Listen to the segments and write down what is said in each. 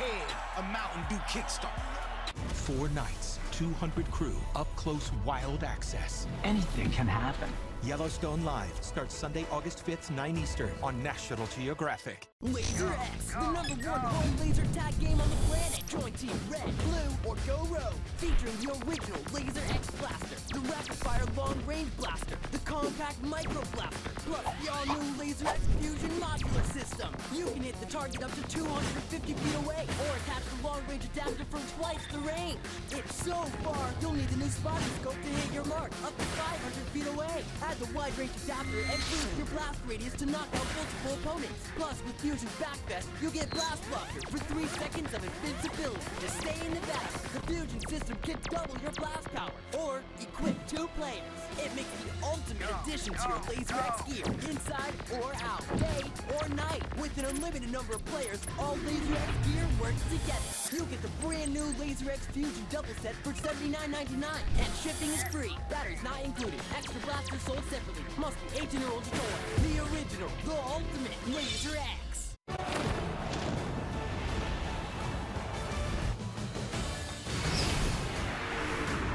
ahead, a Mountain Dew kickstart. 4 nights, 200 crew, up-close wild access. Anything can happen. Yellowstone Live starts Sunday, August 5th, 9 Eastern on National Geographic. Laser X, the #1 home laser tag game on the planet. Join Team Red, Blue, or Go Rogue. Featuring the original Laser X Blaster, the rapid-fire long-range blaster, the compact micro blaster, plus the all-new Laser X Fusion modular system. You can hit the target up to 250 feet away, or attach the long-range adapter for twice the range. It's so far, you'll need the new spotting scope to hit your mark up to 500 feet away. Add the wide-range adapter and boost your blast radius to knock out multiple opponents. Plus, with Fusion Backfest, you'll get Blast Blocker for 3 seconds of invincibility. To stay in the battle, the Fusion system can double your blast power, or equip 2 players. It makes the ultimate addition to your Laser X gear, inside or out, day or night. With an unlimited number of players, all Laser X gear works together. You'll get the brand new Laser X Fusion double set for $79.99, and shipping is free. Batteries not included. Extra blasters sold separately. Must be 18 or older to order. The original, the ultimate Laser X.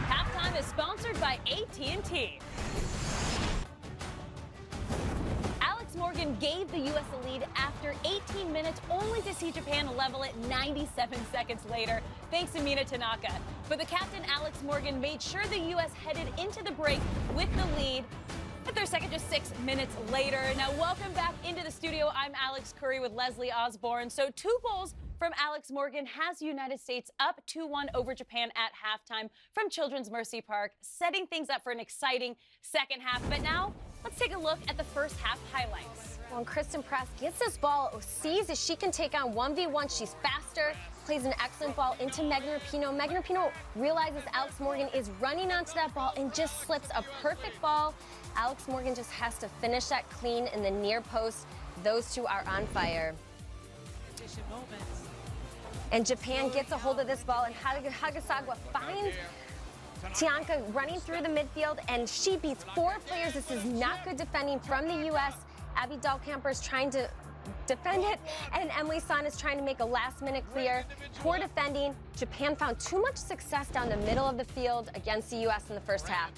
Halftime is sponsored by AT&T. Alex Morgan gave the U.S. a lead after 18 minutes, only to see Japan level it 97 seconds later, thanks to Mina Tanaka. But the captain, Alex Morgan, made sure the U.S. headed into the break with the lead. At their second, just 6 minutes later. Now, welcome back into the studio. I'm Alex Curry with Leslie Osborne. So 2 goals from Alex Morgan has the United States up 2-1 over Japan at halftime from Children's Mercy Park, setting things up for an exciting second half. But now, let's take a look at the first half highlights. Well, Kristen Press gets this ball, sees that she can take on 1v1. She's faster, plays an excellent ball into Megan Rapinoe. Megan Rapinoe realizes Alex Morgan is running onto that ball and just slips a perfect ball. Alex Morgan just has to finish that clean in the near post. Those two are on fire. And Japan gets a hold of this ball, and Hagasawa finds Tianka running through the midfield, and she beats 4 players. This is not good defending from the U.S. Abby Dahlkamper is trying to defend it, and Emily Son is trying to make a last-minute clear. Poor defending. Japan found too much success down the middle of the field against the U.S. in the first half.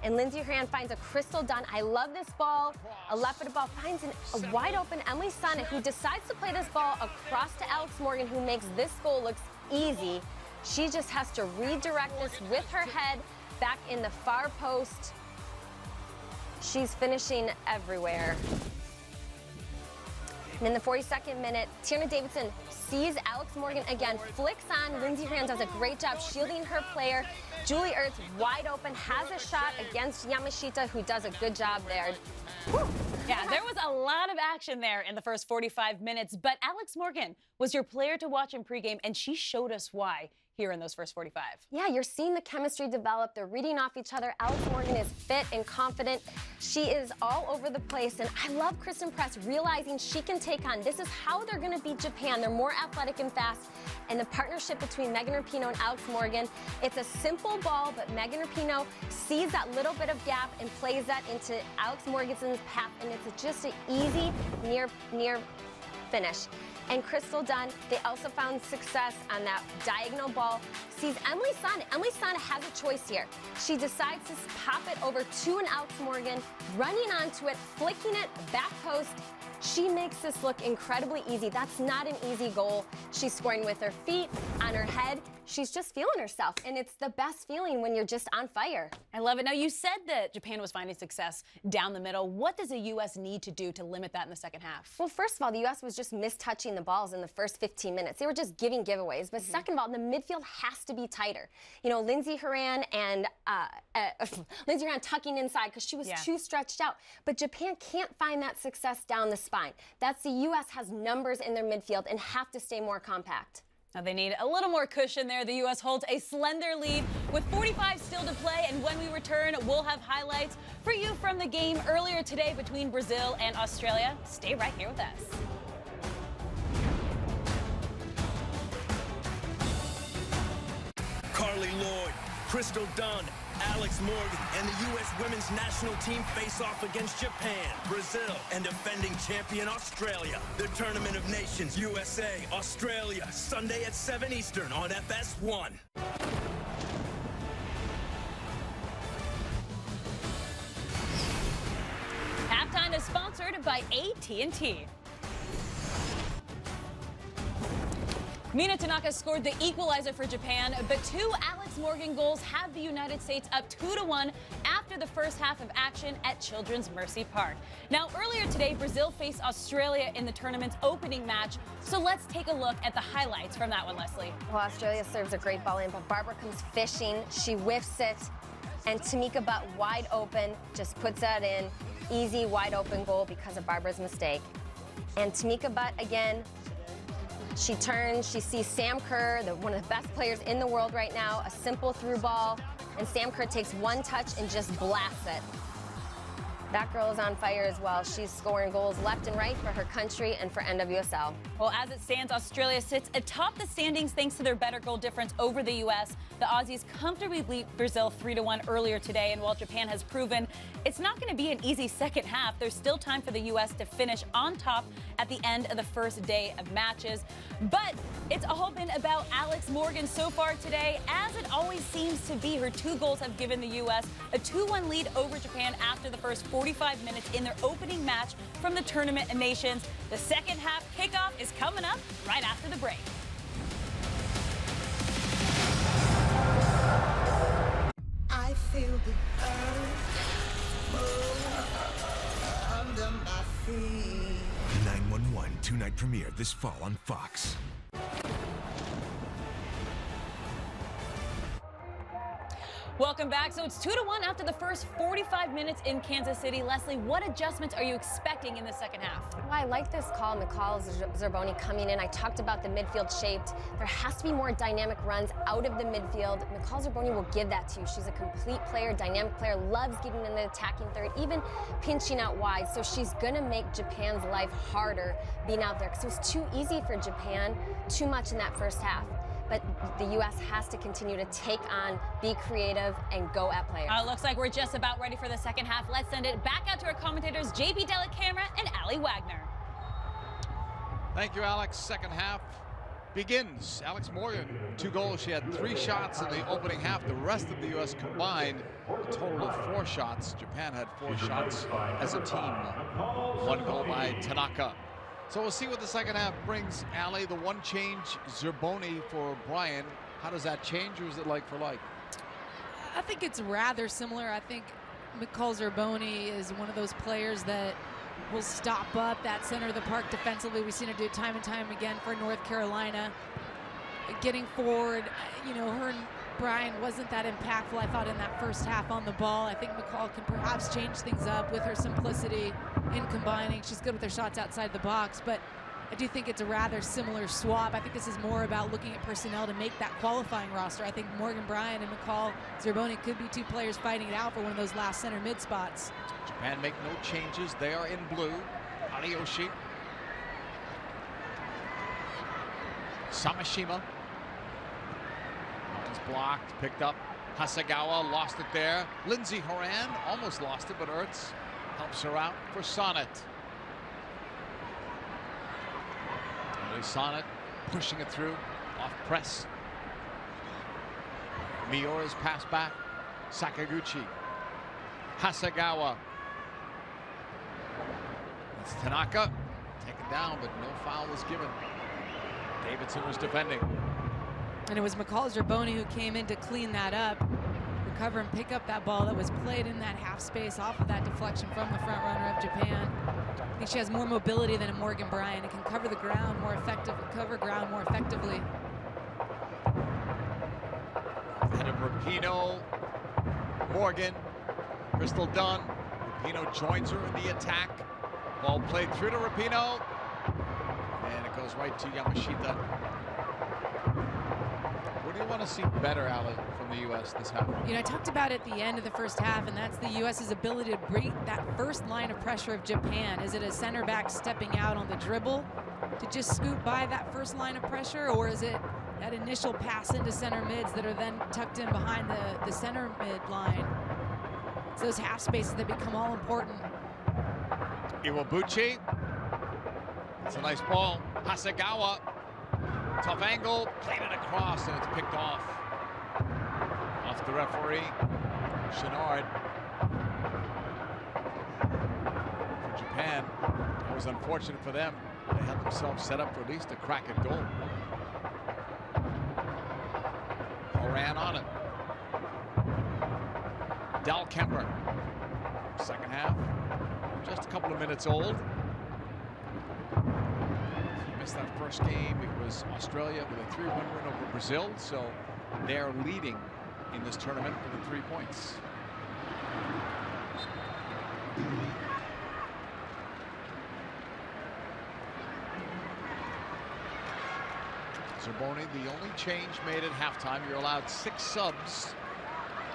And Lindsey Horan finds a Crystal Dunn. I love this ball. A left-footed ball finds a wide-open Emily Son, who decides to play this ball across to Alex Morgan, who makes this goal look easy. She just has to redirect this with her head back in the far post. She's finishing everywhere. And in the 42nd minute, Tierna Davidson sees Alex Morgan again, flicks on. Lindsey Horan does a great job shielding her player. Julie Ertz, wide open, has a shot against Yamashita, who does a good job there. Whew. Yeah, there was a lot of action there in the first 45 minutes, but Alex Morgan was your player to watch in pregame, and she showed us why here in those first 45. Yeah, you're seeing the chemistry develop. They're reading off each other. Alex Morgan is fit and confident. She is all over the place, and I love Kristen Press realizing she can take on. This is how they're going to beat Japan. They're more athletic and fast, and the partnership between Megan Rapinoe and Alex Morgan, it's a simple ball, but Megan Rapinoe sees that little bit of gap and plays that into Alex Morgan's path, and it's just an easy near finish. And Crystal Dunn, they also found success on that diagonal ball. Sees Emily Son. Emily Son has a choice here. She decides to pop it over to an Alex Morgan, running onto it, flicking it back post. She makes this look incredibly easy. That's not an easy goal. She's scoring with her feet, on her head. She's just feeling herself, and it's the best feeling when you're just on fire. I love it. Now, you said that Japan was finding success down the middle. What does the U.S. need to do to limit that in the second half? Well, first of all, the U.S. was just mistouching the balls in the first 15 minutes. They were just giving giveaways. But second of all, the midfield has to be tighter. You know, Lindsey Horan and Lindsey Horan tucking inside because she was too stretched out. But Japan can't find that success down the spine. That's the U.S. has numbers in their midfield and have to stay more compact. Now they need a little more cushion there. The U.S. holds a slender lead with 45 still to play, and when we return, we'll have highlights for you from the game earlier today between Brazil and Australia. Stay right here with us. Carly Lloyd, Crystal Dunn, Alex Morgan and the U.S. women's national team face off against Japan, Brazil, and defending champion Australia. The Tournament of Nations, USA, Australia, Sunday at 7 Eastern on FS1. Halftime is sponsored by AT&T. Mina Tanaka scored the equalizer for Japan, but two Alex Morgan goals have the United States up 2-1 after the first half of action at Children's Mercy Park. Now, earlier today, Brazil faced Australia in the tournament's opening match, so let's take a look at the highlights from that one, Leslie. Well, Australia serves a great ball in, but Barbara comes fishing. She whiffs it, and Tamika Butt wide open just puts that in. Easy, wide open goal because of Barbara's mistake. And Tamika Butt again. She turns, she sees Sam Kerr, one of the best players in the world right now, a simple through ball, and Sam Kerr takes one touch and just blasts it. That girl is on fire as well. She's scoring goals left and right for her country and for NWSL. Well, as it stands, Australia sits atop the standings thanks to their better goal difference over the U.S. The Aussies comfortably beat Brazil 3-1 earlier today, and while Japan has proven it's not going to be an easy second half, there's still time for the U.S. to finish on top at the end of the first day of matches. But it's all been about Alex Morgan so far today. As it always seems to be, her two goals have given the U.S. a 2-1 lead over Japan after the first 45 minutes in their opening match from the Tournament of Nations. The second half kickoff is coming up right after the break. I feel the earth move under my feet. 911 two-night premiere this fall on Fox. Welcome back. So it's 2-1 after the first 45 minutes in Kansas City. Leslie, what adjustments are you expecting in the second half? Well, I like this call, McCall Zerboni coming in. I talked about the midfield shaped. There has to be more dynamic runs out of the midfield. McCall Zerboni will give that to you. She's a complete player, dynamic player, loves getting in the attacking third, even pinching out wide. So she's going to make Japan's life harder being out there because it was too easy for Japan, too much in that first half. But the U.S. has to continue to take on, be creative, and go at players. Looks like we're just about ready for the second half. Let's send it back out to our commentators, JP Dellacamera and Ali Wagner. Thank you, Alex. Second half begins. Alex Morgan, 2 goals. She had 3 shots in the opening half. The rest of the U.S. combined a total of 4 shots. Japan had 4 shots as a team. 1 goal by Tanaka. So we'll see what the second half brings. Ali, the one change, Zerboni for Brian. How does that change, or is it like for like? I think it's rather similar. I think McCall Zerboni is one of those players that will stop up that center of the park defensively. We've seen her do it time and time again for North Carolina. Getting forward, you know, her and Brian wasn't that impactful, I thought, in that first half on the ball. I think McCall can perhaps change things up with her simplicity in combining. She's good with her shots outside the box, but I do think it's a rather similar swap. I think this is more about looking at personnel to make that qualifying roster. I think Morgan Brian and McCall Zerboni could be 2 players fighting it out for one of those last center mid spots. Japan make no changes. They are in blue. Ariyoshi. Samashima. Blocked, picked up. Hasegawa lost it there. Lindsay Horan almost lost it, but Ertz helps her out for Sonnet. Sonnet pushing it through, off press. Miura's pass back. Sakaguchi. Hasegawa. It's Tanaka taken down, but no foul was given. Davidson was defending. And it was McCall Zerboni who came in to clean that up, recover and pick up that ball that was played in that half space off of that deflection from the front runner of Japan. I think she has more mobility than a Morgan Brian. It can cover the ground more effectively, Head of Rapinoe, Morgan, Crystal Dunn. Rapinoe joins her in the attack. Ball played through to Rapinoe, and it goes right to Yamashita. What do you want to see better, Ali, from the U.S. this half? You know, I talked about it at the end of the first half, and that's the U.S.'s ability to break that first line of pressure of Japan. Is it a center back stepping out on the dribble to just scoot by that first line of pressure, or is it that initial pass into center mids that are then tucked in behind the center mid line. It's those half spaces that become all important. Iwabuchi. That's a nice ball. Hasegawa. Tough angle. Played it across, and it's picked off. Off the referee. Chenard. For Japan, it was unfortunate for them. They had themselves set up for at least a crack at goal. Horan on it. Del Kemper. Second half. Just a couple of minutes old. If you missed that first game, it was Australia with a 3-1 win over Brazil. So they're leading in this tournament with the 3 points. Zerboni, the only change made at halftime. You're allowed 6 subs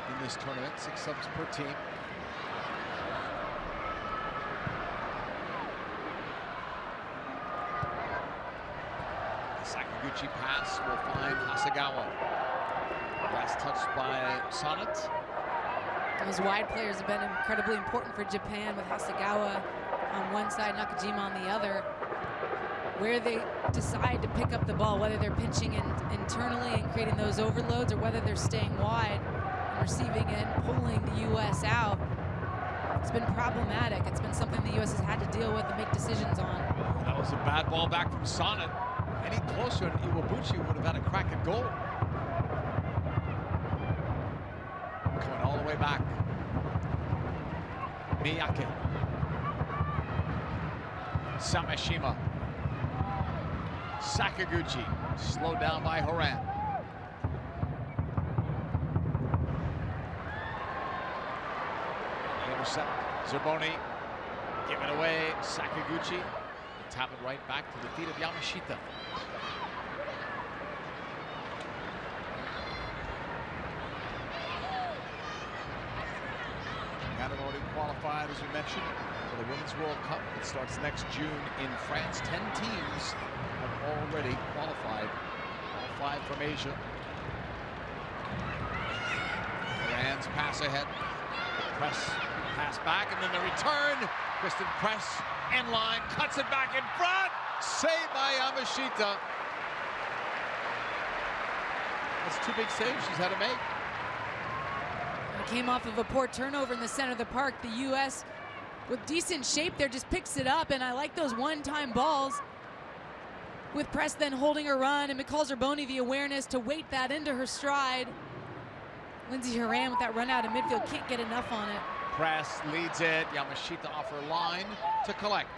in this tournament, 6 subs per team. The Sakaguchi pass will find Hasegawa. Last touched by Sonnet. Those wide players have been incredibly important for Japan, with Hasegawa on one side, Nakajima on the other. Where they decide to pick up the ball, whether they're pitching internally and creating those overloads, or whether they're staying wide and receiving and pulling the U.S. out, it's been problematic. It's been something the U.S. has had to deal with and make decisions on. That was a bad ball back from Sonnet. Any closer, and Iwabuchi would have had a crack at goal. Coming all the way back. Miyake. Samashima. Sakaguchi, slowed down by Horan. Intercept, Zerboni, give it away, Sakaguchi, tap it right back to the feet of Yamashita. Canada already qualified, as we mentioned, for the Women's World Cup. It starts next June in France. 10 teams have already qualified, all 5 from Asia. Moran's pass ahead. Press, pass back, and then the return. Kristen Press, end line, cuts it back in front. Saved by Yamashita. That's 2 big saves she's had to make. It came off of a poor turnover in the center of the park. The U.S., with decent shape there, just picks it up, and I like those one-time balls with Press then holding her run, and McCall Zerboni the awareness to weight that into her stride. Lindsey Horan with that run out of midfield, can't get enough on it. Press leads it. Yamashita off her line to collect.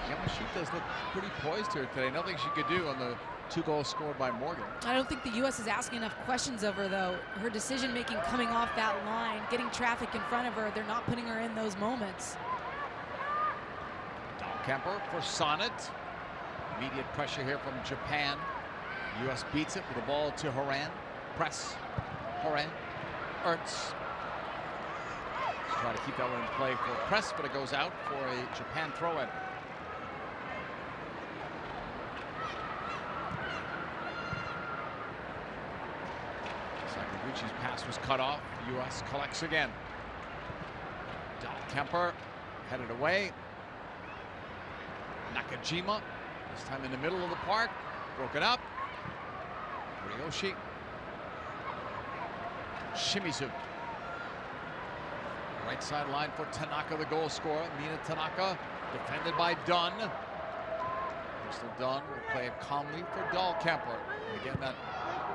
Yamashita's looked pretty poised here today. Nothing she could do on the 2 goals scored by Morgan. I don't think the U.S. is asking enough questions of her, though. Her decision-making coming off that line, getting traffic in front of her, they're not putting her in those moments. Kemper for Sonnet. Immediate pressure here from Japan. U.S. beats it with the ball to Horan. Press. Horan. Ernst. Try to keep that one in play for Press, but it goes out for a Japan throw-in. Sakaguchi's pass was cut off. U.S. collects again. Del Kemper headed away. Nakajima, this time in the middle of the park, broken up. Ryoshi. Shimizu. Right sideline for Tanaka, the goal scorer. Mina Tanaka, defended by Dunn. Crystal Dunn will play it calmly for Del Kemper. And again, that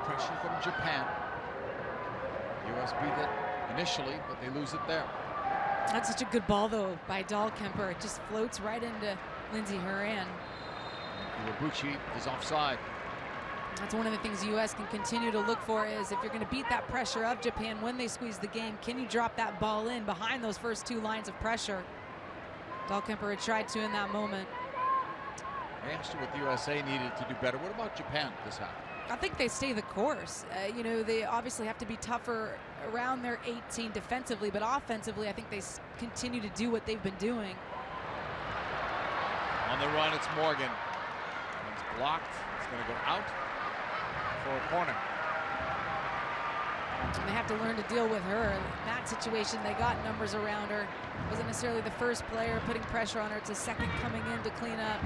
pressure from Japan. U.S. beat it initially, but they lose it there. That's such a good ball, though, by Del Kemper. It just floats right into Lindsey Horan. Iwabuchi is offside. That's one of the things the U.S. can continue to look for, is if you're going to beat that pressure of Japan when they squeeze the game, can you drop that ball in behind those first 2 lines of pressure? Del Kemper had tried to in that moment. I asked you what the USA needed to do better. What about Japan this half? I think they stay the course. You know, they obviously have to be tougher around their 18 defensively, but offensively, I think they continue to do what they've been doing. On the run, it's Morgan. It's blocked. It's going to go out for a corner. And they have to learn to deal with her. In that situation, they got numbers around her. Wasn't necessarily the first player putting pressure on her. It's a second coming in to clean up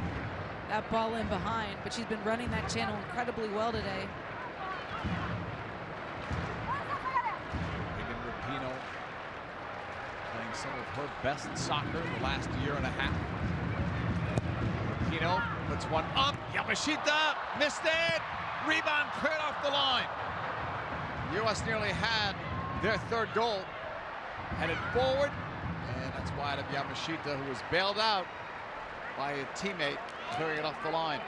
that ball in behind. But she's been running that channel incredibly well today. Megan Rapinoe playing some of her best soccer the last year and a half. Rapinoe puts one up. Yamashita missed it. Rebound cleared off the line. U.S. nearly had their third goal. Headed forward, and that's wide of Yamashita, who was bailed out by a teammate clearing it off the line.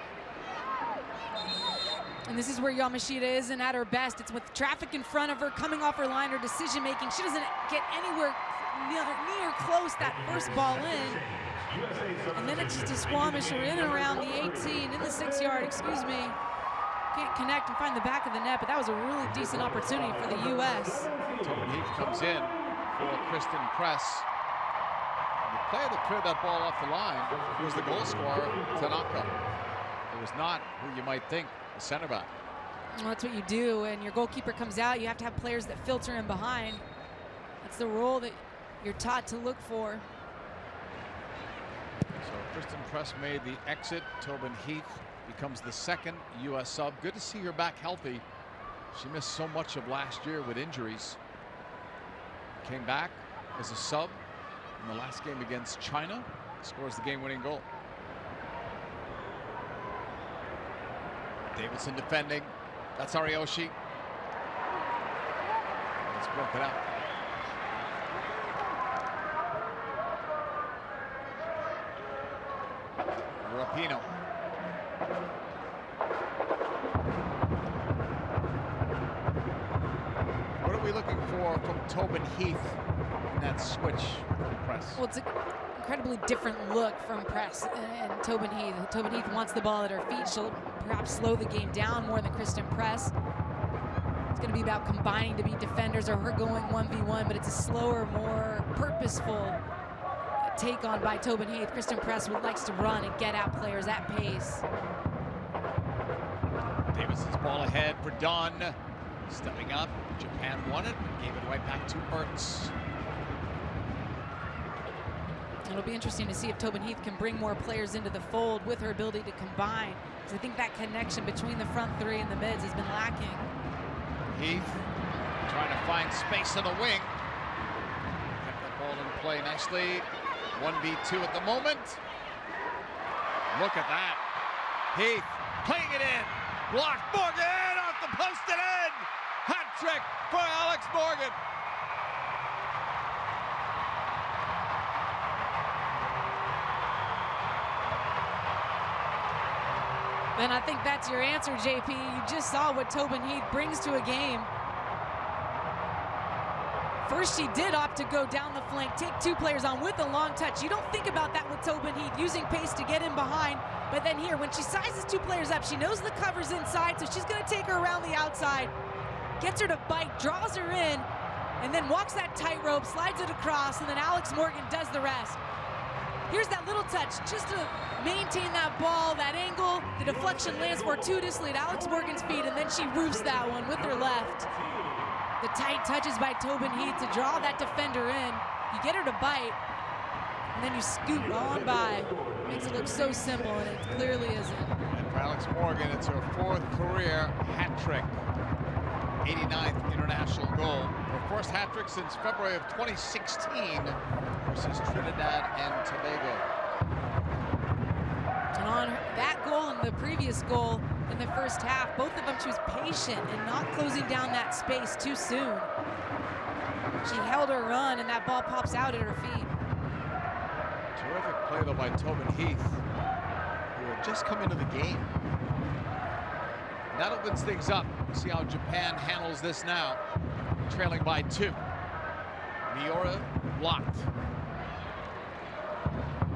And this is where Yamashita isn't at her best. It's with traffic in front of her, coming off her line, her decision making. She doesn't get anywhere near close that first ball in. And then it's just a squamish. We're in and around the 18, in the 6-yard, excuse me. Can't connect and find the back of the net, but that was a really decent opportunity for the U.S. Tobin Heath comes in for Kristen Press. And the player that cleared that ball off the line was the goal scorer, Tanaka. It was not who you might think, the center back. Well, that's what you do. And your goalkeeper comes out, you have to have players that filter in behind. That's the role that you're taught to look for. So Kristen Press made the exit. Tobin Heath becomes the second U.S. sub. Good to see her back healthy. She missed so much of last year with injuries. Came back as a sub in the last game against China. Scores the game-winning goal. Davidson defending. That's Ariyoshi. It's broken up. Rapinoe. What are we looking for from Tobin Heath in that switch from Press? Well, it's an incredibly different look from Press and Tobin Heath. Tobin Heath wants the ball at her feet. She'll perhaps slow the game down more than Kristen Press. It's going to be about combining to beat defenders or her going 1v1, but it's a slower, more purposeful take on by Tobin Heath. Kristen Press likes to run and get at players at pace. Davidson's ball ahead for Dunn. Stepping up, Japan won it, but gave it right back to Ertz. It'll be interesting to see if Tobin Heath can bring more players into the fold with her ability to combine. Because I think that connection between the front three and the mids has been lacking. Heath trying to find space on the wing. Kept that ball in play nicely. 1v2 at the moment. Look at that. Heath playing it in. Blocked. Morgan off the post and in. Hat trick for Alex Morgan. And I think that's your answer, JP. You just saw what Tobin Heath brings to a game. First, she did opt to go down the flank, take two players on with a long touch. You don't think about that with Tobin Heath, using pace to get in behind. But then here, when she sizes two players up, she knows the cover's inside, so she's going to take her around the outside, gets her to bite, draws her in, and then walks that tightrope, slides it across, and then Alex Morgan does the rest. Here's that little touch, just to maintain that ball, that angle. The deflection lands fortuitously at Alex Morgan's feet, and then she roofs that one with her left. The tight touches by Tobin Heath to draw that defender in. You get her to bite, and then you scoot on by. Makes it look so simple, and it clearly isn't. And for Alex Morgan, it's her fourth career hat trick. 89th international goal. Her first hat trick since February of 2016 versus Trinidad and Tobago. And on that goal and the previous goal in the first half, both of them, she was patient and not closing down that space too soon. She held her run, and that ball pops out at her feet. Terrific play, though, by Tobin Heath, who had just come into the game. That opens things up. See how Japan handles this now. Trailing by 2. Miura blocked.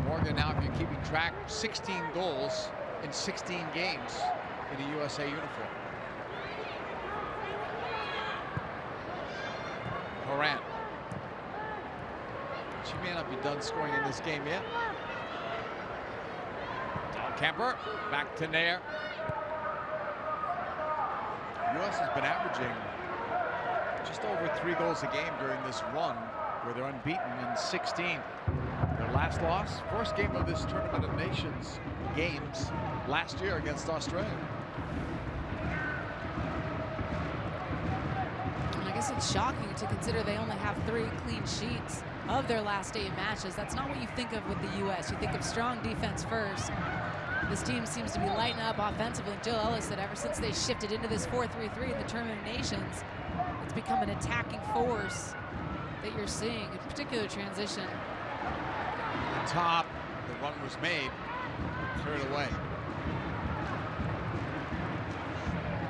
Morgan now, if you're keeping track, 16 goals in 16 games in a USA uniform. Horan. She may not be done scoring in this game yet. Kemper, back to Nair. U.S. has been averaging just over 3 goals a game during this run, where they're unbeaten in 16. Their last loss, first game of this Tournament of Nations games last year against Australia. And I guess it's shocking to consider they only have 3 clean sheets of their last 8 matches. That's not what you think of with the U.S. You think of strong defense first. This team seems to be lighting up offensively. Jill Ellis said ever since they shifted into this 4-3-3 in the Tournament of Nations, it's become an attacking force that you're seeing, in particular transition. The top, the run was made, cleared away.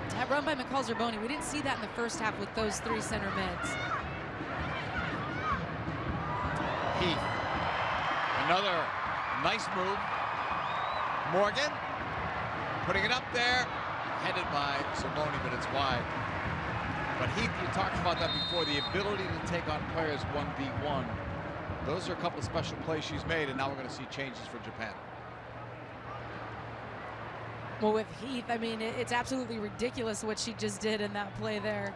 That run by McCall Zerboni, we didn't see that in the first half with those 3 center mids. Heath, another nice move. Morgan putting it up there, headed by Zerboni, but it's wide. But Heath, you talked about that before, the ability to take on players 1v1. Those are a couple of special plays she's made, and now we're going to see changes for Japan. Well, with Heath, I mean, it's absolutely ridiculous what she just did in that play there.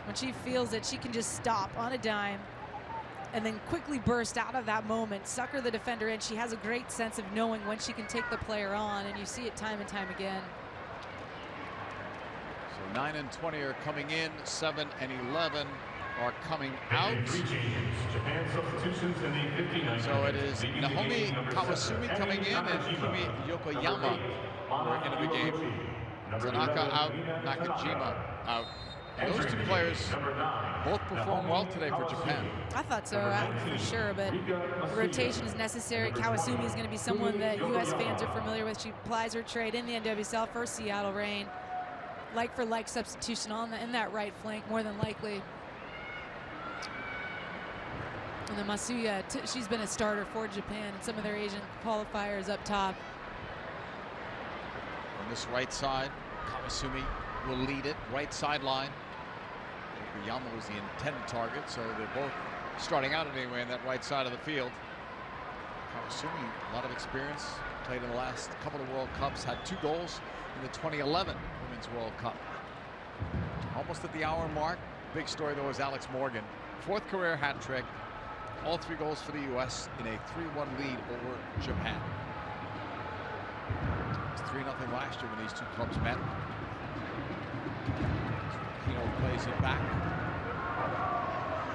When she feels it, she can just stop on a dime and then quickly burst out of that moment, sucker the defender in. She has a great sense of knowing when she can take the player on, and you see it time and time again. So 9 and 20 are coming in, 7 and 11 are coming out. So it is Naomi Kawasumi coming in and Kumi Yokoyama are into the game. Tanaka out, Nakajima out. And those 2 players both perform well today for Japan. I thought so, for sure, but the rotation is necessary. Kawasumi is going to be someone that U.S. fans are familiar with. She plies her trade in the NWSL for Seattle Reign. Like-for-like substitution in that right flank, more than likely. And then Masuya, she's been a starter for Japan in some of their Asian qualifiers up top. On this right side, Kawasumi will lead it, right sideline. Yama was the intended target, so they're both starting out anyway in that right side of the field. Kawasumi, a lot of experience, played in the last couple of World Cups, had 2 goals in the 2011 Women's World Cup. Almost at the hour mark. Big story though is Alex Morgan, 4th career hat trick, all 3 goals for the U.S. in a 3-1 lead over Japan. It was 3-0 last year when these 2 clubs met. Pino plays it back.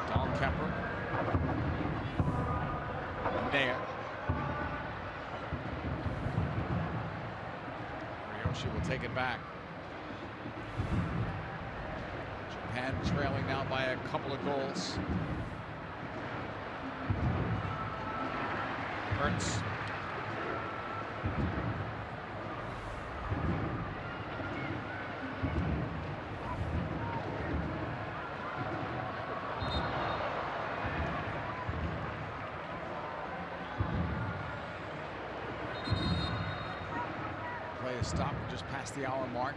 Dawn Kemper. Nair. Ryoshi will take it back. Japan trailing now by a couple of goals. Hurts. Stop just past the hour mark.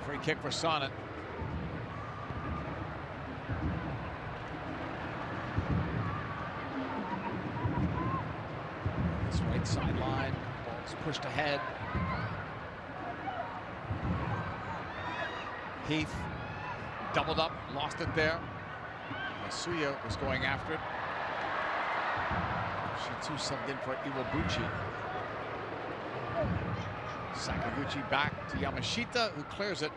Free kick for Sonnet. This right sideline, ball's pushed ahead. Heath doubled up, lost it there. Masuya was going after it. She too subbed in for Iwabuchi. Sakaguchi back to Yamashita, who clears it.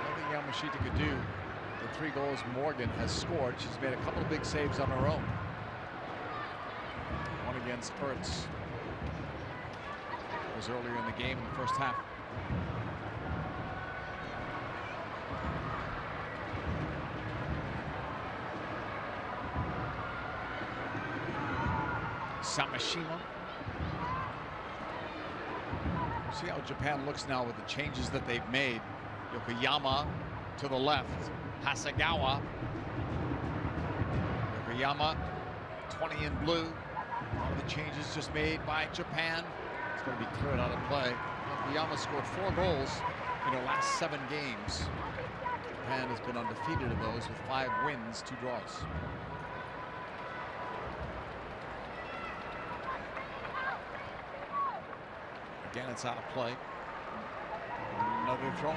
Nothing Yamashita could do. The 3 goals Morgan has scored. She's made a couple of big saves on her own. One against Ertz. It was earlier in the game in the first half. Samashima. See how Japan looks now with the changes that they've made. Yokoyama to the left. Hasegawa. Yokoyama, 20 in blue. One of the changes just made by Japan. It's going to be cleared out of play. Yokoyama scored 4 goals in her last 7 games. Japan has been undefeated in those with 5 wins, 2 draws. Again, it's out of play. Another throw.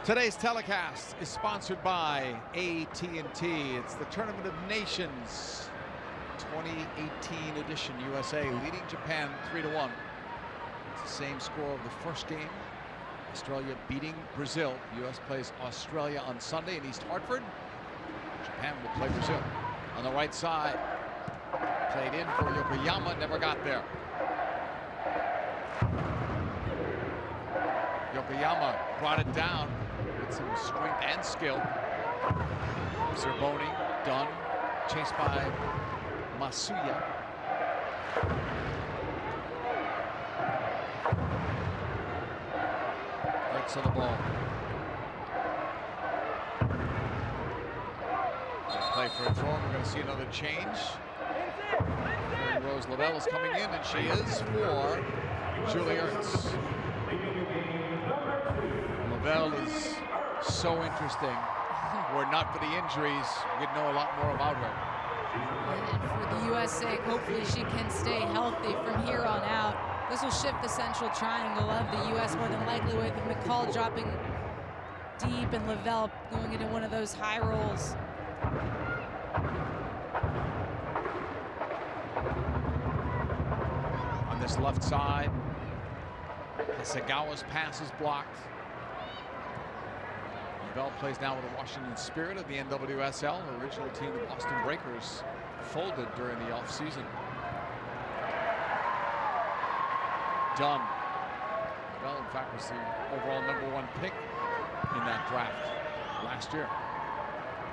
Today's telecast is sponsored by AT&T. It's the Tournament of Nations 2018 edition. USA leading Japan 3-1. It's the same score of the first game. Australia beating Brazil. US plays Australia on Sunday in East Hartford. Japan will play Brazil. On the right side, played in for Yokoyama, never got there. Yokoyama brought it down with some strength and skill. Zerboni, done, chased by Masuya. Right to the ball. Play for a throw. We're going to see another change. Rose Lavelle is coming in, and she is for Julie Ertz. Lavelle is so interesting. Were it not for the injuries, we'd know a lot more about her. And for the U.S. sake, hopefully she can stay healthy from here on out. This will shift the central triangle of the U.S. more than likely, with McCall dropping deep and Lavelle going into one of those high rolls. On this left side, Hasegawa's pass is blocked. Lavelle plays now with the Washington Spirit of the NWSL. Her original team, the Boston Breakers, folded during the offseason. Done. Lavelle, in fact, was the overall #1 pick in that draft last year.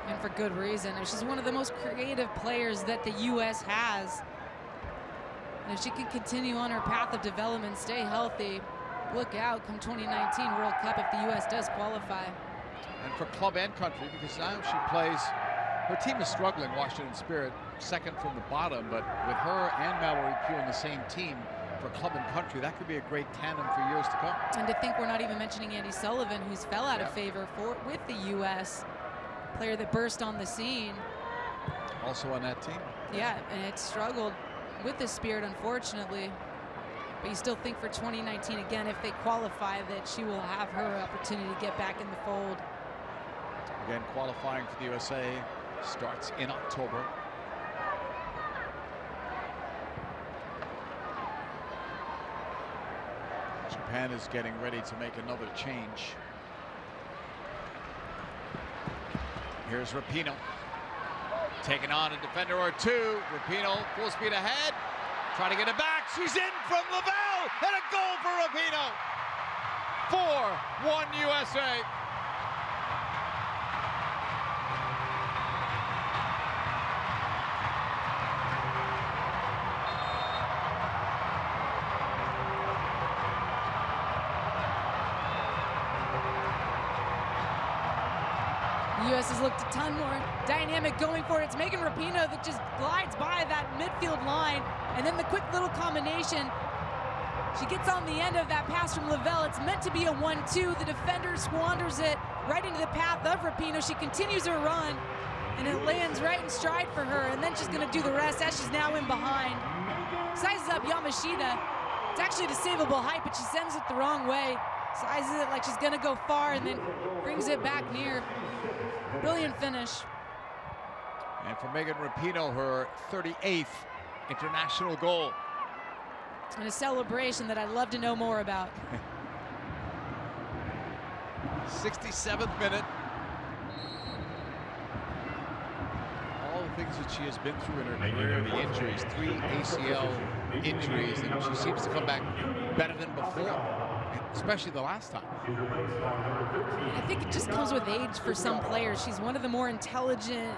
And for good reason. She's one of the most creative players that the U.S. has. And if she can continue on her path of development, stay healthy, look out come 2019 World Cup if the U.S. does qualify. And for club and country, because now she plays, her team is struggling, Washington Spirit, second from the bottom, but with her and Mallory Pugh on the same team for club and country, that could be a great tandem for years to come. And to think we're not even mentioning Andy Sullivan, who's fell out of favor with the U.S., player that burst on the scene. Also on that team. Yeah, and it struggled with the Spirit, unfortunately. But you still think for 2019, again, if they qualify, that she will have her opportunity to get back in the fold. Again, qualifying for the USA starts in October. Japan is getting ready to make another change. Here's Rapinoe. Taking on a defender or two. Rapinoe full speed ahead. Trying to get it back. She's in from Lavelle. And a goal for Rapinoe. 4-1 USA. The U.S. has looked a ton more dynamic going for it. It's Megan Rapinoe that just glides by that midfield line. And then the quick little combination. She gets on the end of that pass from Lavelle. It's meant to be a 1-2. The defender squanders it right into the path of Rapinoe. She continues her run, and it lands right in stride for her. And then she's going to do the rest as she's now in behind. Sizes up Yamashita. It's actually a savable height, but she sends it the wrong way. Sizes it like she's going to go far and then brings it back near. Brilliant finish. And for Megan Rapinoe, her 38th international goal. And a celebration that I'd love to know more about. 67th minute. All the things that she has been through in her career, the injuries, 3 ACL injuries, and she seems to come back better than before, especially the last time. I think it just comes with age for some players. She's one of the more intelligent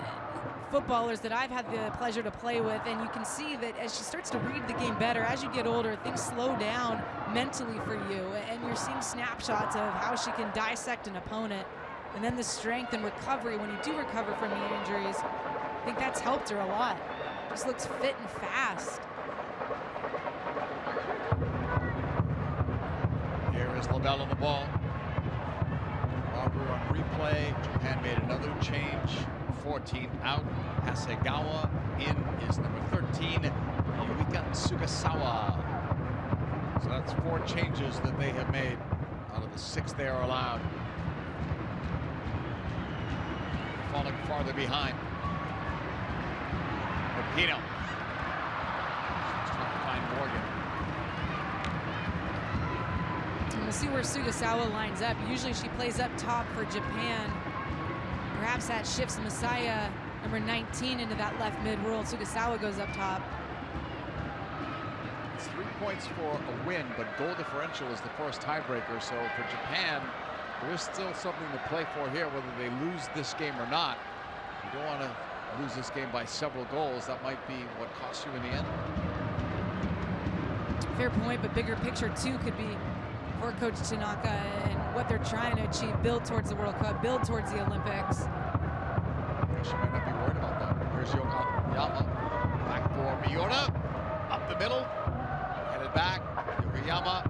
footballers that I've had the pleasure to play with, and you can see that as she starts to read the game better, as you get older, things slow down mentally for you, and you're seeing snapshots of how she can dissect an opponent, and then the strength and recovery when you do recover from the injuries. I think that's helped her a lot. Just looks fit and fast. Here Here's Lavelle on the ball. Barber on replay. Japan made another change. 14 out. Hasegawa in is number 13. Yuika Tsugasawa. So that's 4 changes that they have made out of the 6 they are allowed. Falling farther behind. Rapinoe. Trying to find Morgan. We'll see where Tsugasawa lines up. Usually she plays up top for Japan. Perhaps that shifts Messiah, number 19, into that left mid role. Tsugasawa goes up top. It's 3 points for a win, but goal differential is the first tiebreaker. So for Japan, there is still something to play for here, whether they lose this game or not. You don't want to lose this game by several goals. That might be what costs you in the end. Fair point, but bigger picture too could be for Coach Tanaka and what they're trying to achieve. Build towards the World Cup, build towards the Olympics. She might not be worried about that. Here's Yokoyama. Back for Miura. Up the middle. Headed back. Yokoyama.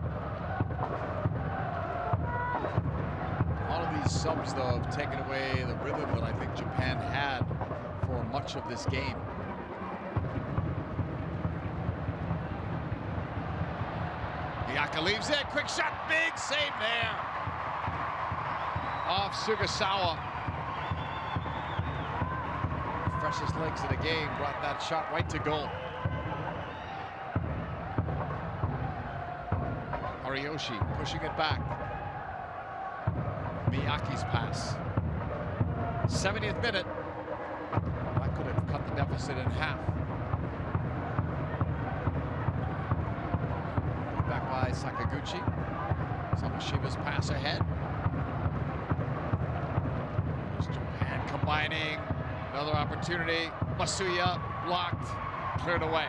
All of these subs, though, have taken away the rhythm that I think Japan had for much of this game. Miyaka leaves it. Quick shot. Big save there. Off Tsugasawa. Freshest legs of the game brought that shot right to goal. Ariyoshi pushing it back. Miyake's pass. 70th minute. That could have cut the deficit in half. Back by Sakaguchi. Samashima's pass ahead. There's Japan combining. Another opportunity. Masuya blocked. Cleared away.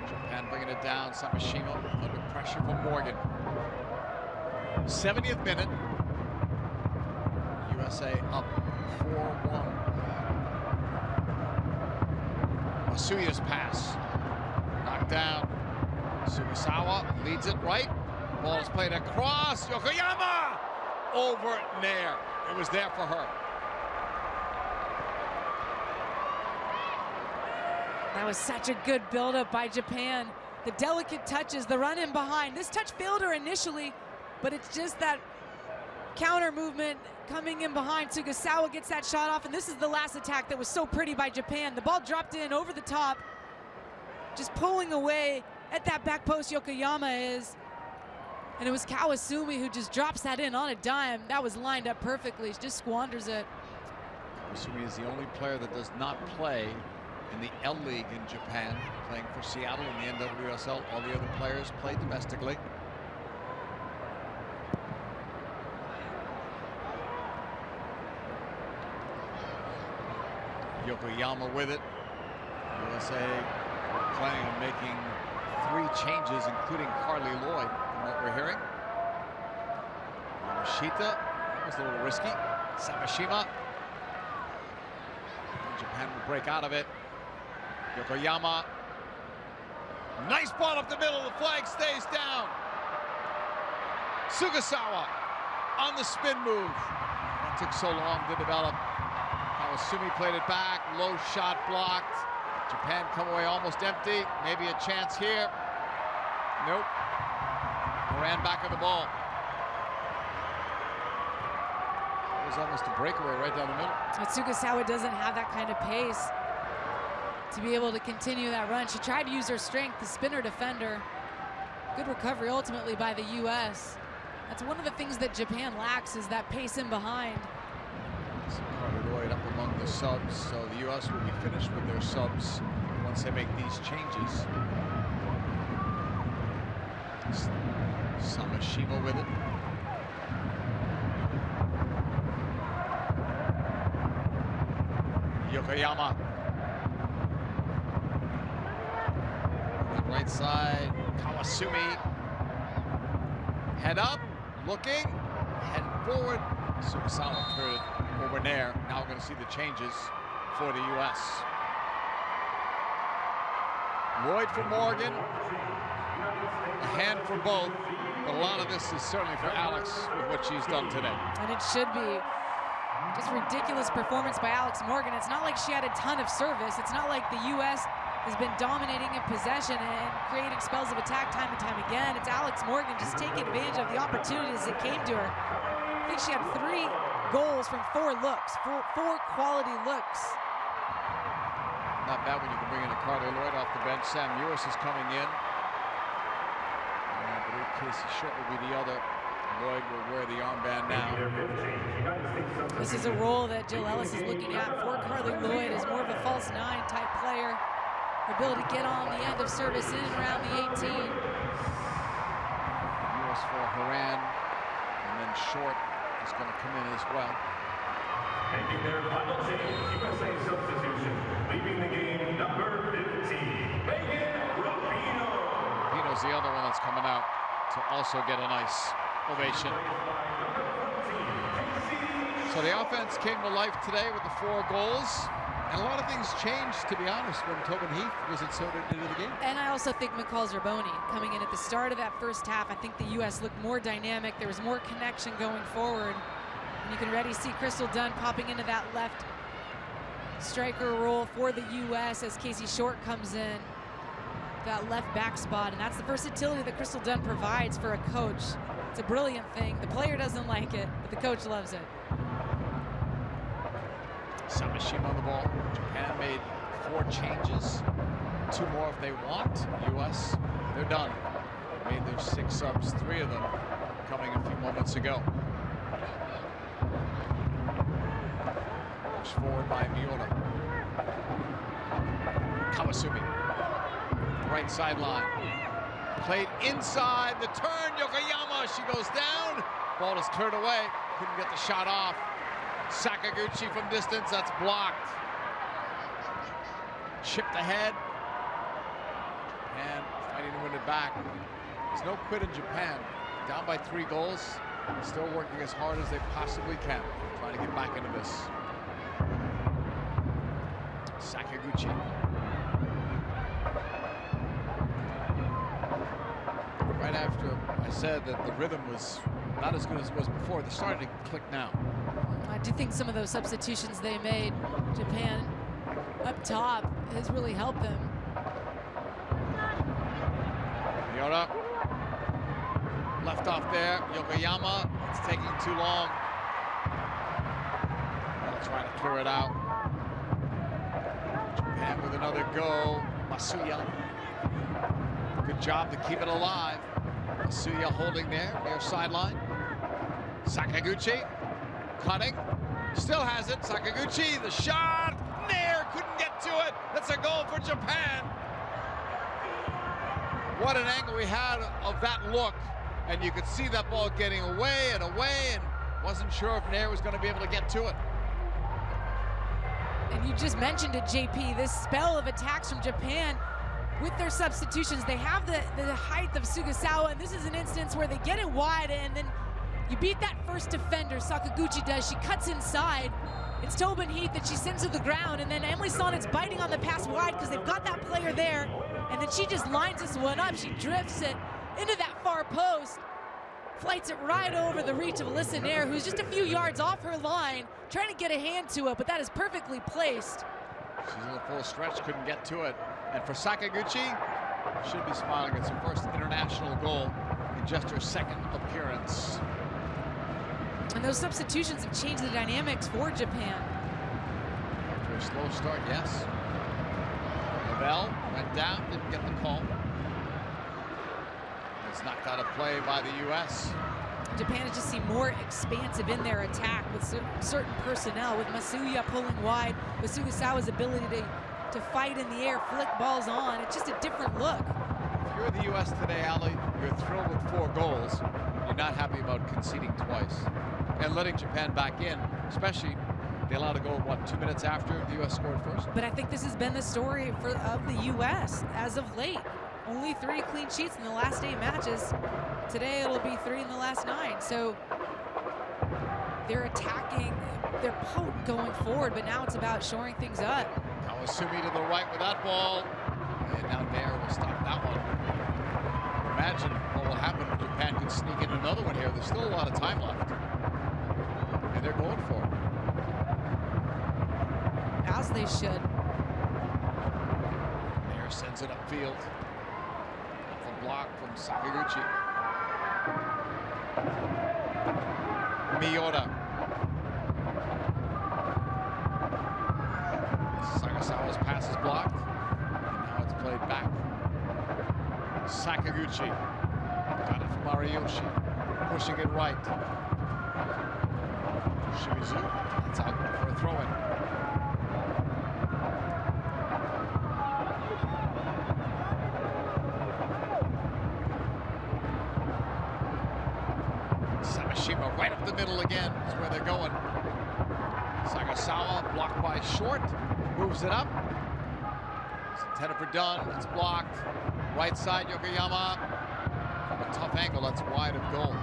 Japan bringing it down. Samashima under pressure from Morgan. 70th minute. USA up 4-1. Masuya's pass. Knocked down. Tsugasawa leads it right. Ball is played across. Yokoyama! Over Nair. It was there for her. That was such a good buildup by Japan. The delicate touches, the run in behind. This touch failed her initially, but it's just that counter movement coming in behind. Tsugasawa gets that shot off, and this is the last attack that was so pretty by Japan. The ball dropped in over the top, just pulling away at that back post. Yokoyama is. And it was Kawasumi who just drops that in on a dime. That was lined up perfectly. She just squanders it. Kawasumi is the only player that does not play in the L League in Japan, playing for Seattle in the NWSL. All the other players play domestically. Yokoyama with it. USA planning on making 3 changes, including Carly Lloyd, from what we're hearing. Yamashita, that was a little risky. Samashima. Japan will break out of it. Yokoyama. Nice ball up the middle. The flag stays down. Tsugasawa on the spin move. That took so long to develop. Kawasumi played it back. Low shot blocked. Japan come away almost empty. Maybe a chance here. Nope. Moran back of the ball. It was almost a breakaway right down the middle. But Tsugasawa doesn't have that kind of pace to be able to continue that run. She tried to use her strength, the spinner defender. Good recovery ultimately by the U.S. That's one of the things that Japan lacks, is that pace in behind. Carter Lloyd up among the subs, so the U.S. will be finished with their subs once they make these changes. Samashima with it. Yokoyama. On the right side, Kawasumi. Head up, looking, head forward. Tsugasawa cleared it over Nair. Now we're going to see the changes for the U.S. Lloyd for Morgan. a hand for both, but a lot of this is certainly for Alex with what she's done today. And it should be. Just ridiculous performance by Alex Morgan. It's not like she had a ton of service. It's not like the U.S. has been dominating in possession and creating spells of attack time and time again. It's Alex Morgan just taking advantage of the opportunities that came to her. I think she had 3 goals from 4 looks, 4 quality looks. Not bad when you can bring in a Carly Lloyd off the bench. Sam Ewers is coming in. I believe Casey Short will be the other. Lloyd will wear the armband now. This is a role that Jill Ellis is looking at for Carly Lloyd as more of a false 9 type player. Her ability to get on the end of service in and around the 18. Ewers for Horan, and then Short is going to come in as well. Making their final change, USA substitution, leaving the game, number 15, Megan Rapinoe. Rapinoe's the other one that's coming out to also get a nice ovation. So the offense came to life today with the 4 goals. And a lot of things changed, to be honest, when Tobin Heath was inserted into the game. And I also think McCall Zerboni coming in at the start of that first half. I think the U.S. looked more dynamic. There was more connection going forward. And you can already see Crystal Dunn popping into that left striker role for the U.S. as Casey Short comes in. That left back spot. And that's the versatility that Crystal Dunn provides for a coach. It's a brilliant thing. The player doesn't like it, but the coach loves it. Samashima on the ball. Japan made 4 changes. 2 more if they want. U.S., they're done. Made their 6 subs, 3 of them coming a few moments ago. Pushed forward by Miura. Kawasumi. Right sideline. Played inside the turn. Yokoyama, she goes down. Ball is cleared away. Couldn't get the shot off. Sakaguchi from distance, that's blocked. Chipped ahead. And fighting to win it back. There's no quit in Japan. Down by 3 goals. Still working as hard as they possibly can. Trying to get back into this. Sakaguchi. Right after I said that the rhythm was not as good as it was before, they're starting to click now. I do think some of those substitutions they made, Japan up top, has really helped them. Miura left off there. Yokoyama, it's taking too long. They'll try to clear it out. Japan with another go. Masuya. Good job to keep it alive. Masuya holding there, near sideline. Sakaguchi. Cutting, still has it. Sakaguchi, the shot, Nair couldn't get to it. That's a goal for Japan. What an angle we had of that look, and you could see that ball getting away and away, and wasn't sure if Nair was going to be able to get to it. And you just mentioned it, JP, this spell of attacks from Japan with their substitutions. They have the height of Sugasawa, and this is an instance where they get it wide, and then you beat that first defender, Sakaguchi does. She cuts inside. It's Tobin Heath that she sends to the ground, and then Emily Sonnet's biting on the pass wide because they've got that player there. And then she just lines this one up. She drifts it into that far post, flights it right over the reach of Alyssa Nair, who's just a few yards off her line, trying to get a hand to it, but that is perfectly placed. She's in the full stretch, couldn't get to it. And for Sakaguchi, should be smiling. It's her first international goal in just her 2nd appearance. And those substitutions have changed the dynamics for Japan. After a slow start, yes. Lavelle went down, didn't get the call. It's knocked out of play by the U.S. Japan has just seemed more expansive in their attack with certain personnel, with Masuya pulling wide, with Sugasawa's ability to fight in the air, flick balls on. It's just a different look. If you're the U.S. today, Ali, you're thrilled with 4 goals. You're not happy about conceding twice and letting Japan back in, especially they allowed to go, what, 2 minutes after the U.S. scored first? But I think this has been the story of the U.S. as of late. Only 3 clean sheets in the last 8 matches. Today it'll be 3 in the last 9. So they're attacking, they're potent going forward, but now it's about shoring things up. Kawasumi to the right with that ball. And now Nair will stop that one. imagine what will happen if Japan could sneak in another one here. There's still a lot of time left. And they're going for it. As they should. Nair sends it upfield. Off a block from Sakaguchi. Miota. Sagasawa's pass is blocked. And now it's played back. Sakaguchi. Got it from Ariyoshi. Pushing it right. Shimizu. It's out for a throw-in. Samashima right up the middle again is where they're going. Sagasawa blocked by Short, moves it up. It's intended for Dunn, it's blocked. Right side, Yokoyama. From a tough angle, that's wide of goal.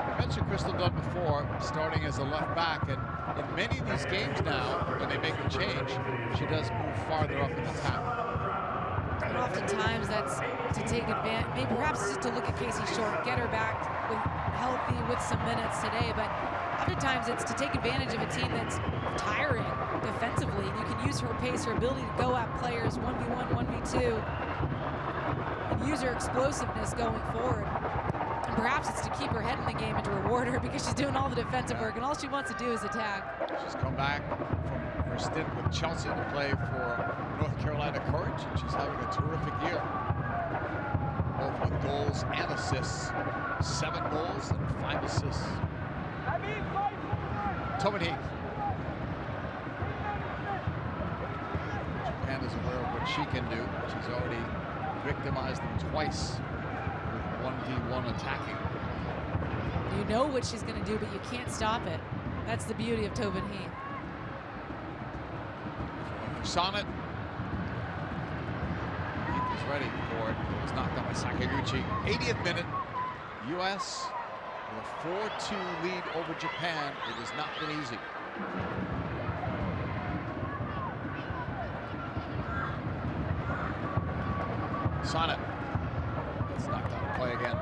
I mentioned Crystal Dunn before, starting as a left back, and in many of these games now, when they make a change, she does move farther up in the attack. And oftentimes that's to take advantage, maybe perhaps just to look at Casey Short, get her back healthy with some minutes today, but oftentimes it's to take advantage of a team that's tiring defensively. You can use her pace, her ability to go at players 1v1, 1v2, and use her explosiveness going forward. And perhaps it's to keep her head in the game and to reward her because she's doing all the defensive work and all she wants to do is attack. She's come back from her stint with Chelsea to play for North Carolina Courage, and she's having a terrific year. Both with goals and assists. 7 goals and 5 assists. Tobin Heath. Japan is aware of what she can do. She's already victimized them twice with 1v1 attacking. You know what she's going to do, but you can't stop it. That's the beauty of Tobin Heath. Sonnet. Heath was ready for it. It was knocked out by Sakaguchi. 80th minute. U.S. with a 4-2 lead over Japan. It has not been easy. Sonnet. It's knocked out of play again.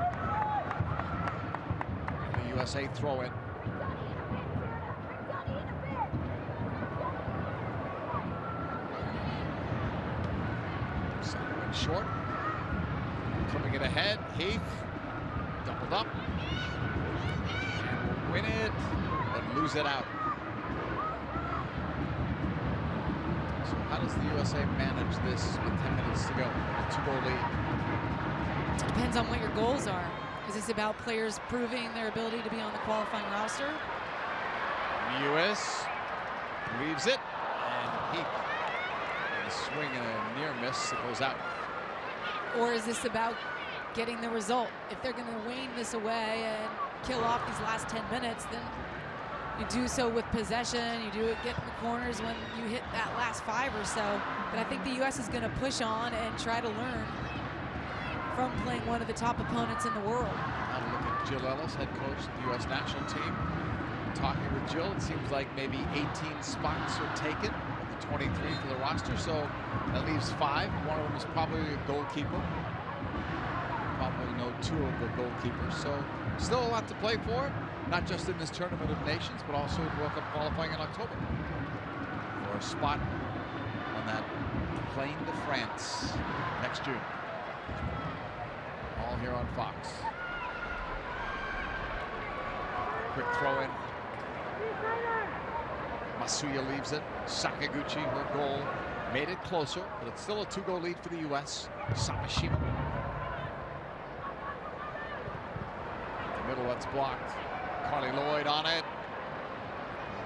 The USA throw-in. Sonnet short. Clipping it ahead. Heath. Doubled up. And will win it, but lose it out. So how does the USA manage this with 10 minutes to go? A 2-goal lead. Depends on what your goals are. Is this about players proving their ability to be on the qualifying roster? The U.S. leaves it, and Heath with a swing and a near miss, it goes out. Or is this about getting the result? If they're going to wane this away and kill off these last 10 minutes, then you do so with possession. You do it, get in the corners when you hit that last 5 or so. But I think the U.S. is going to push on and try to learn from playing one of the top opponents in the world. Now to look at Jill Ellis, head coach of the U.S. national team. Talking with Jill, it seems like maybe 18 spots are taken of the 23 for the roster, so that leaves 5. One of them is probably a goalkeeper. Probably know 2 of the goalkeepers, so still a lot to play for, not just in this Tournament of Nations, but also in World Cup qualifying in October for a spot on that plane to France next June. All here on Fox. Quick throw in. Masuya leaves it. Sakaguchi, her goal, made it closer, but it's still a 2-goal lead for the U.S. Samashima. The middle, that's blocked. Carly Lloyd on it.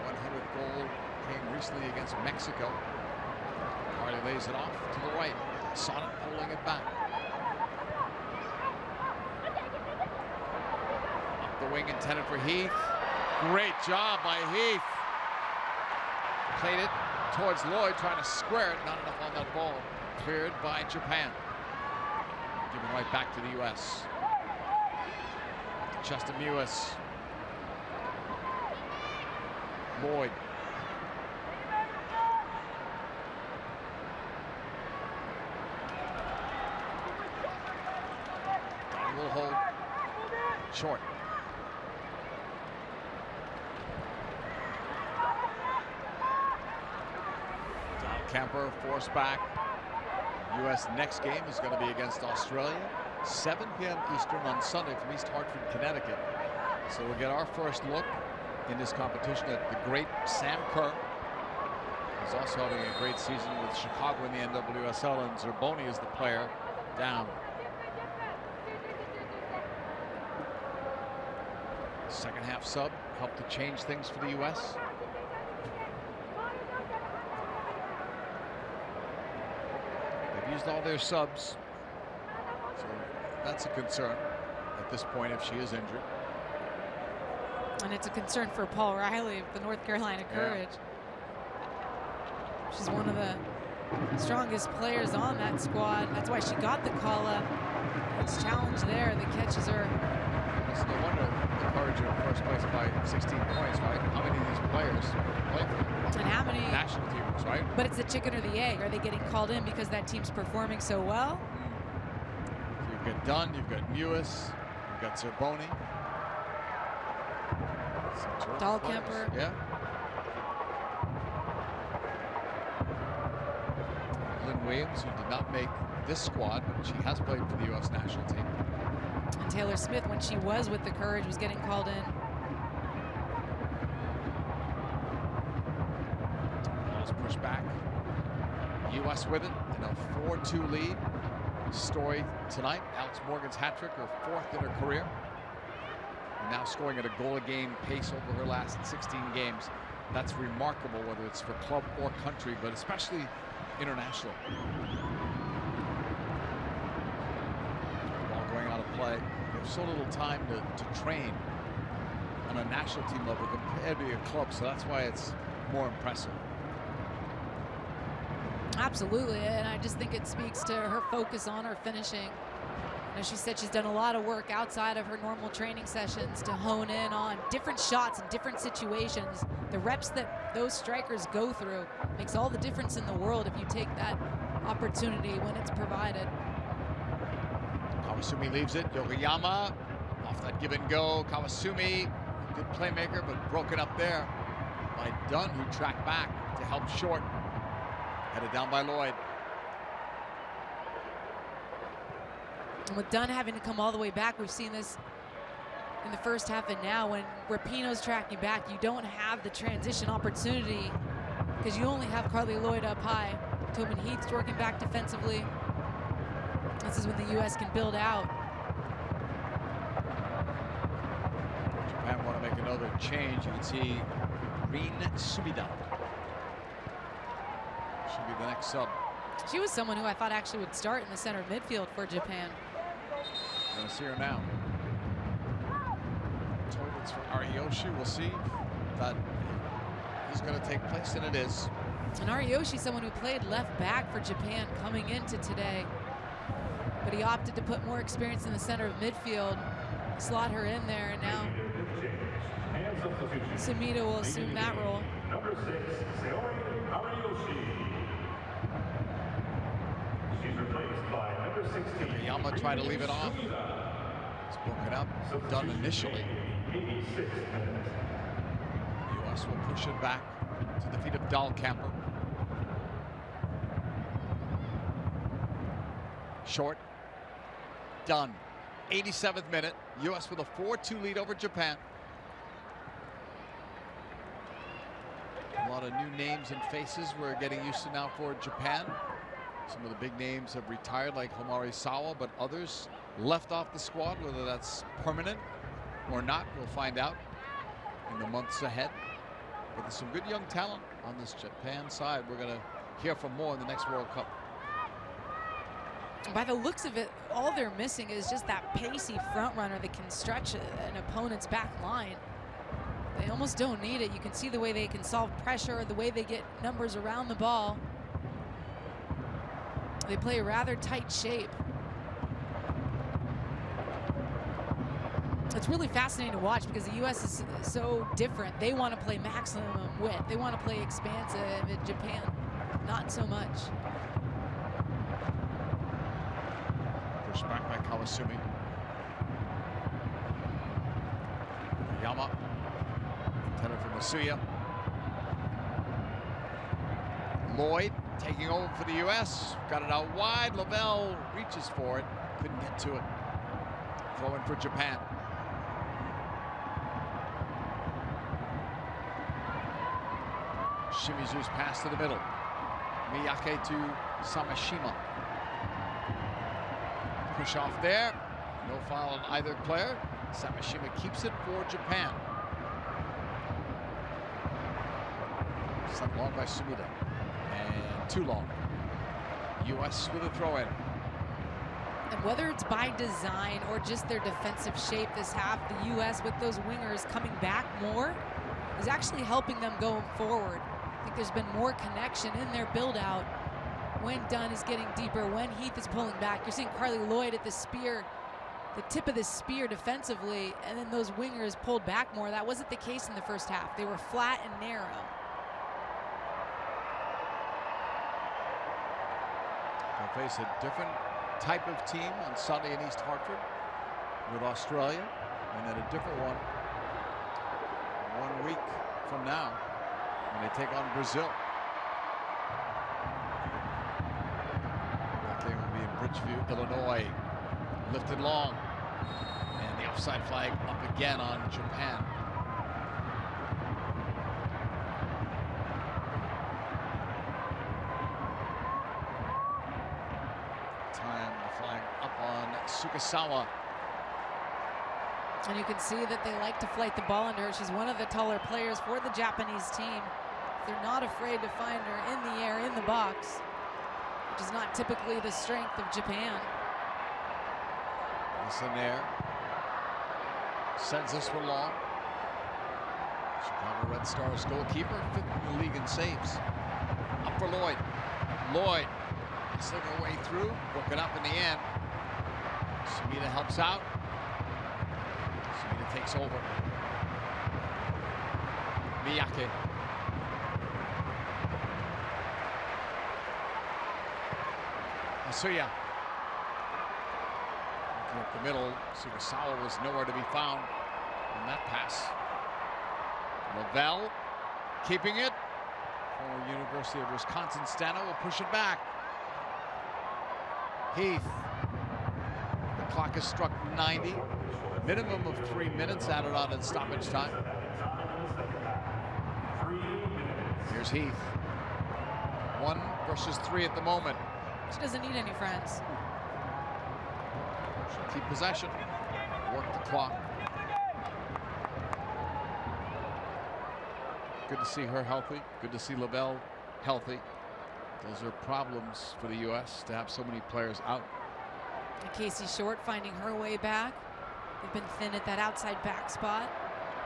100th goal came recently against Mexico. Carly lays it off to the right. Sonnet pulling it back. Up the wing, intended for Heath. Great job by Heath. Played it towards Lloyd, trying to square it. Not enough on that ball. Cleared by Japan. Given right back to the U.S. Chester Mewis. Lloyd. Short. Camper forced back. U.S. next game is going to be against Australia, 7 p.m. Eastern on Sunday from East Hartford, Connecticut. So we'll get our first look in this competition at the great Sam Kerr. He's also having a great season with Chicago in the NWSL, and Zerboni is the player down. Second half sub helped to change things for the U.S. They've used all their subs, so that's a concern at this point if she is injured. And it's a concern for Paul Riley of the North Carolina Courage. She's one of the strongest players on that squad. That's why she got the call-up. It's challenge there. The catches are... It's no wonder the Courage are in first place by 16 points, right? How many of these players play for them? And how many... National teams, right? But it's the chicken or the egg. Are they getting called in because that team's performing so well? So you've got Dunn, you've got Mewis, you've got Zerboni. Dahlkemper. Yeah. Lynn Williams, who did not make this squad, but she has played for the U.S. national team. And Taylor Smith, when she was with the Courage, was getting called in. Ball's pushed back. U.S. with it in a 4-2 lead. Story tonight, Alex Morgan's hat trick, her 4th in her career. And now scoring at a goal-a-game pace over her last 16 games. That's remarkable, whether it's for club or country, but especially international. Ball going out of play. You have so little time to train on a national team level compared to a club, so that's why it's more impressive. Absolutely, and I just think it speaks to her focus on her finishing. As she said, she's done a lot of work outside of her normal training sessions to hone in on different shots in different situations. The reps that those strikers go through makes all the difference in the world if you take that opportunity when it's provided. Kawasumi leaves it. Yokoyama off that give and go. Kawasumi, good playmaker, but broken up there by Dunn, who tracked back to help Short. Headed down by Lloyd. And with Dunn having to come all the way back, we've seen this in the first half, and now when Rapinoe's tracking back, you don't have the transition opportunity because you only have Carly Lloyd up high. Tobin Heath's working back defensively. This is when the U.S. can build out. Japan want to make another change. You can see Rin Subida should be the next sub. She was someone who I thought actually would start in the center midfield for Japan. Gonna see her now. Toilets for Ariyoshi. We'll see if that is going to take place, and it is. And Ariyoshi, someone who played left back for Japan coming into today, but he opted to put more experience in the center of midfield, slot her in there, and now Sumida will assume that role. Number 6, Saori Ariyoshi. She's replaced by number 16. Yama tried to leave it off. It's broken up, done initially. U.S. will push it back to the feet of Dahlkemper. Short. Done. 87th minute. U.S. with a 4-2 lead over Japan. A lot of new names and faces we're getting used to now for Japan. Some of the big names have retired, like Homari Sawa, but others left off the squad. Whether that's permanent or not, we'll find out in the months ahead. But there's some good young talent on this Japan side. We're going to hear from more in the next World Cup. By the looks of it, all they're missing is just that pacey front runner that can stretch an opponent's back line. They almost don't need it. You can see the way they can solve pressure, the way they get numbers around the ball. They play a rather tight shape. It's really fascinating to watch because the U.S. is so different. They want to play maximum width. They want to play expansive. In Japan, not so much. Pushed back by Kawasumi. for Masuya. Lloyd taking over for the U.S. Got it out wide. Lavelle reaches for it. Couldn't get to it. Throw in for Japan. Shimizu's pass to the middle. Miyake to Samashima. Push off there. No foul on either player. Samashima keeps it for Japan. Sent long by Sumida. And too long. U.S. with a throw-in. And whether it's by design or just their defensive shape this half, the U.S. with those wingers coming back more is actually helping them going forward. I think there's been more connection in their build-out when Dunn is getting deeper, when Heath is pulling back. You're seeing Carly Lloyd at the spear, the tip of the spear defensively, and then those wingers pulled back more. That wasn't the case in the first half. They were flat and narrow. They'll face a different type of team on Sunday in East Hartford with Australia, and then a different one 1 week from now when they take on Brazil. That game will be in Bridgeview, Illinois. Lifted long, and the offside flag up again on Japan. Time the flag up on Sugasawa. And you can see that they like to flight the ball under her. She's one of the taller players for the Japanese team. They're not afraid to find her in the air, in the box, which is not typically the strength of Japan. In there, sends this one long. Chicago Red Stars goalkeeper, 5th in the league in saves. Up for Lloyd. Lloyd sling her way through, broken up in the end. Sumida helps out. Sumida takes over. Miyake. Masuya. Up the middle, Sugasawa was nowhere to be found on that pass. Lavelle keeping it. Former University of Wisconsin Stano will push it back. Heath. The clock has struck 90. Minimum of 3 minutes added on in stoppage time. Here's Heath. 1 versus 3 at the moment. She doesn't need any friends. Keep possession, work the clock. Good to see her healthy. Good to see Lavelle healthy. Those are problems for the U.S. to have so many players out. And Casey Short finding her way back. They've been thin at that outside back spot.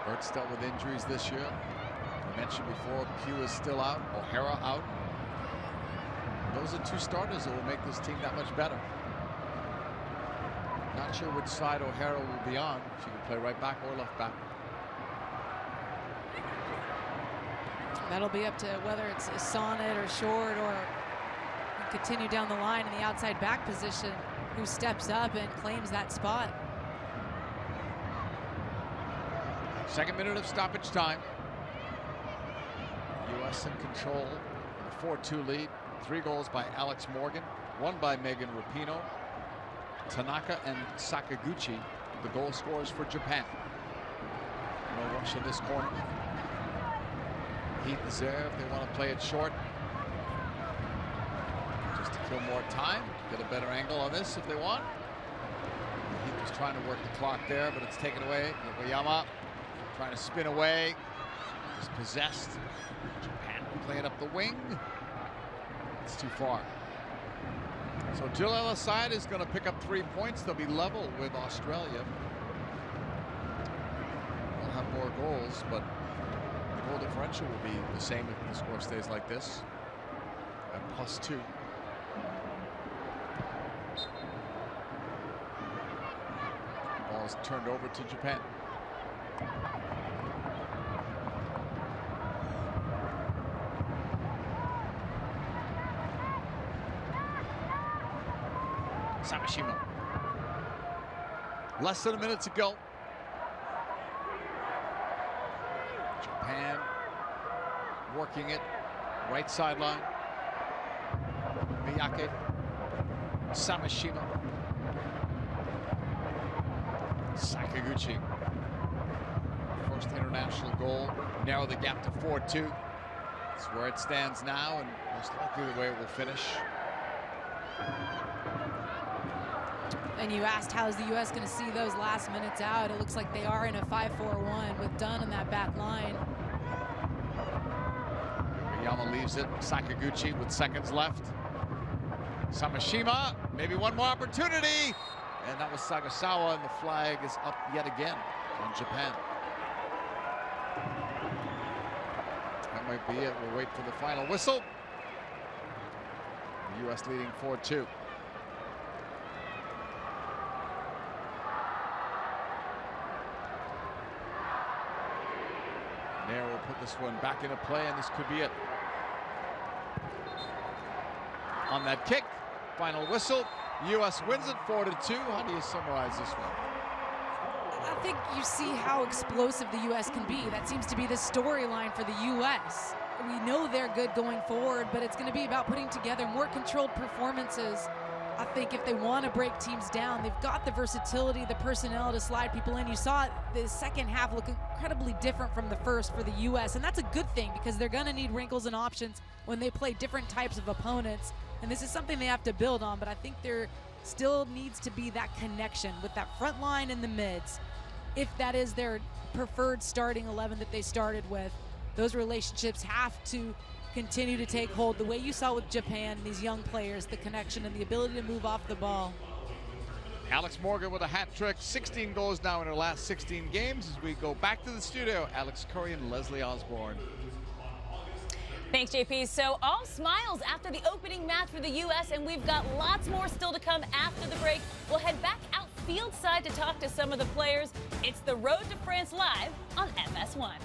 Bert's dealt with injuries this year. I mentioned before, Pugh is still out, O'Hara out. Those are 2 starters that will make this team that much better. Not sure which side O'Hara will be on. She can play right back or left back. That'll be up to whether it's Sonnet or Short or continue down the line in the outside back position, who steps up and claims that spot. 2nd minute of stoppage time. U.S. in control with a 4-2 lead. 3 goals by Alex Morgan, 1 by Megan Rapinoe. Tanaka and Sakaguchi, the goal scorers for Japan. No rush in this corner. Heath is there if they want to play it short. Just to kill more time, get a better angle on this if they want. Heath was trying to work the clock there, but it's taken away. Yokoyama trying to spin away. Just possessed. Japan playing up the wing. It's too far. So Jill Ellis-Side is going to pick up 3 points. They'll be level with Australia. They'll have more goals, but the goal differential will be the same if the score stays like this at +2. Ball is turned over to Japan. Samashima. Less than a minute to go. Japan working it, right sideline. Miyake, Samashima, Sakaguchi. First international goal, narrow the gap to 4-2. That's where it stands now, and most likely the way it will finish. And you asked how's the U.S. going to see those last minutes out. It looks like they are in a 5-4-1 with Dunn in that back line. Yama leaves it. Sakaguchi with seconds left. Samashima, maybe one more opportunity. And that was Sagasawa, and the flag is up yet again on Japan. That might be it. We'll wait for the final whistle. The U.S. leading 4-2. Nair will put this one back into play, and this could be it. On that kick, final whistle. U.S. wins it 4-2. How do you summarize this one? I think you see how explosive the U.S. can be. That seems to be the storyline for the U.S. We know they're good going forward, but it's going to be about putting together more controlled performances. I think if they want to break teams down, they've got the versatility, the personnel to slide people in. You saw the second half look incredibly different from the first for the U.S., and that's a good thing because they're going to need wrinkles and options when they play different types of opponents. And this is something they have to build on, but I think there still needs to be that connection with that front line and the mids. If that is their preferred starting 11 that they started with, those relationships have to continue to take hold the way you saw with Japan, these young players, the connection and the ability to move off the ball. Alex Morgan with a hat trick, 16 goals now in her last 16 games. As we go back to the studio, Alex Curry and Leslie Osborne. Thanks, JP. So all smiles after the opening match for the U.S., and we've got lots more still to come after the break. We'll head back out field side to talk to some of the players. It's the Road to France live on FS1.